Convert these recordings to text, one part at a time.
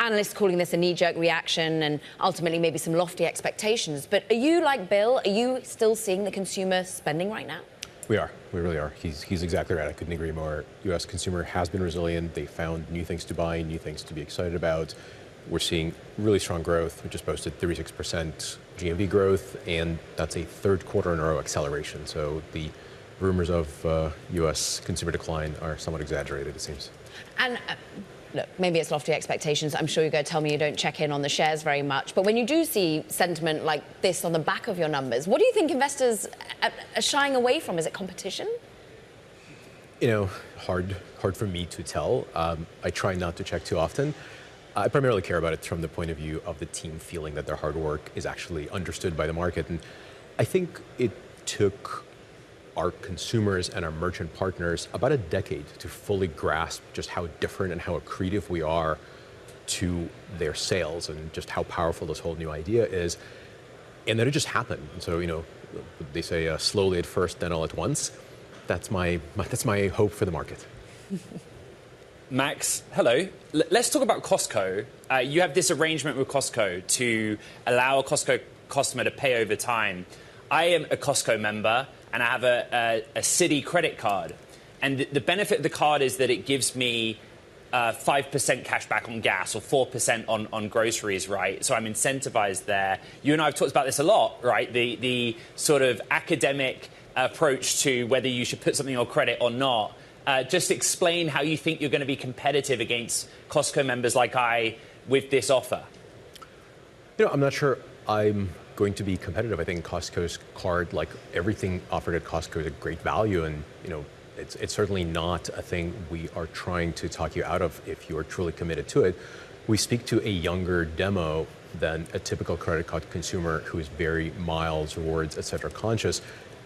analysts calling this a knee-jerk reaction and ultimately maybe some lofty expectations. But are you like Bill? Are you still seeing the consumer spending right now? We are. We really are. He's exactly right. I couldn't agree more. U.S. consumer has been resilient. They found new things to buy, new things to be excited about. We're seeing really strong growth. We just posted 36% GMV growth, and that's a third quarter in a row acceleration. So the rumors of U.S. consumer decline are somewhat exaggerated, it seems. And look, maybe it's lofty expectations. I'm sure you're going to tell me you don't check in on the shares very much. But when you do see sentiment like this on the back of your numbers, what do you think investors are shying away from? Is it competition? You know, hard for me to tell. I try not to check too often. I primarily care about it from the point of view of the team feeling that their hard work is actually understood by the market. And I think it took our consumers and our merchant partners about a decade to fully grasp just how different and how accretive we are to their sales and just how powerful this whole new idea is. And then it just happened. And so, you know, they say slowly at first, then all at once. That's my hope for the market. Max, hello. Let's talk about Costco. You have this arrangement with Costco to allow a Costco customer to pay over time. I am a Costco member, and I have a Citi credit card. And the benefit of the card is that it gives me 5% cash back on gas or 4% on groceries, right? So I'm incentivized there. You and I have talked about this a lot, right? The sort of academic approach to whether you should put something on credit or not. Just explain how you think you're going to be competitive against Costco members like I with this offer. You know, I'm not sure I'm going to be competitive. I think Costco's card, like everything offered at Costco, is a great value. And, you know, it's certainly not a thing we are trying to talk you out of if you are truly committed to it. We speak to a younger demo than a typical credit card consumer who is very miles, rewards, et cetera, conscious.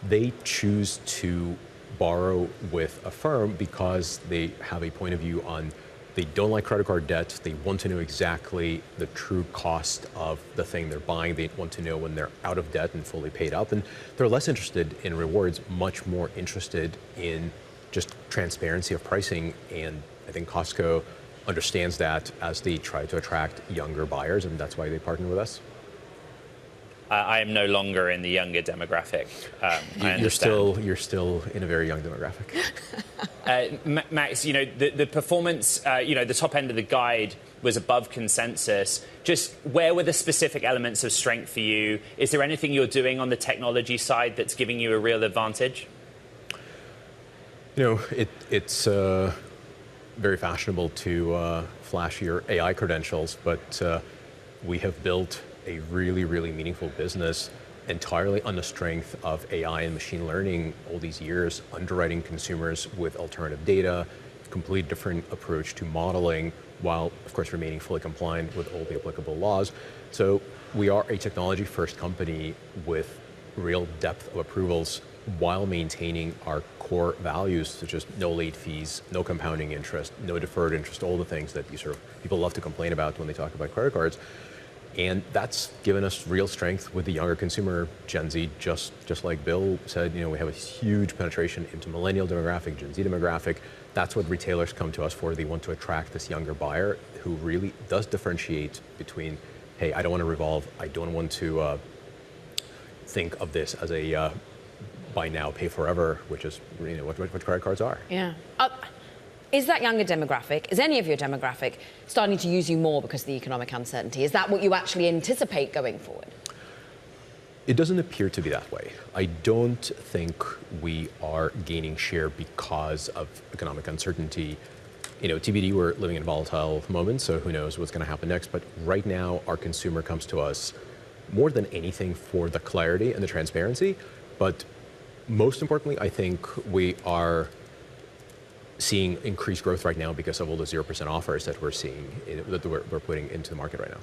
They choose to borrow with Affirm because they have a point of view on they don't like credit card debt. They want to know exactly the true cost of the thing they're buying. They want to know when they're out of debt and fully paid up. And they're less interested in rewards, much more interested in just transparency of pricing. And I think Costco understands that as they try to attract younger buyers, and that's why they partner with us. I am no longer in the younger demographic. You're still in a very young demographic. Max, you know, the performance, you know, the top end of the guide was above consensus. Just where were the specific elements of strength for you? Is there anything you're doing on the technology side that's giving you a real advantage? You know, it's very fashionable to flash your AI credentials, but we have built a really, really meaningful business entirely on the strength of AI and machine learning all these years, underwriting consumers with alternative data, completely different approach to modeling, while, of course, remaining fully compliant with all the applicable laws. So we are a technology-first company with real depth of approvals while maintaining our core values, such as no late fees, no compounding interest, no deferred interest, all the things that people love to complain about when they talk about credit cards. And that's given us real strength with the younger consumer, Gen Z, just like Bill said. You know, we have a huge penetration into millennial demographic, Gen Z demographic. That's what retailers come to us for. They want to attract this younger buyer who really does differentiate between, hey, I don't want to revolve. I don't want to think of this as a buy now, pay forever, which is, you know, what credit cards are. Yeah. Is that younger demographic, is any of your demographic starting to use you more because of the economic uncertainty? Is that what you actually anticipate going forward? It doesn't appear to be that way. I don't think we are gaining share because of economic uncertainty. You know, TBD, we're living in volatile moments, so who knows what's going to happen next. But right now, our consumer comes to us more than anything for the clarity and the transparency. But most importantly, I think we are seeing increased growth right now because of all the 0% offers that we're seeing, that we're putting into the market right now.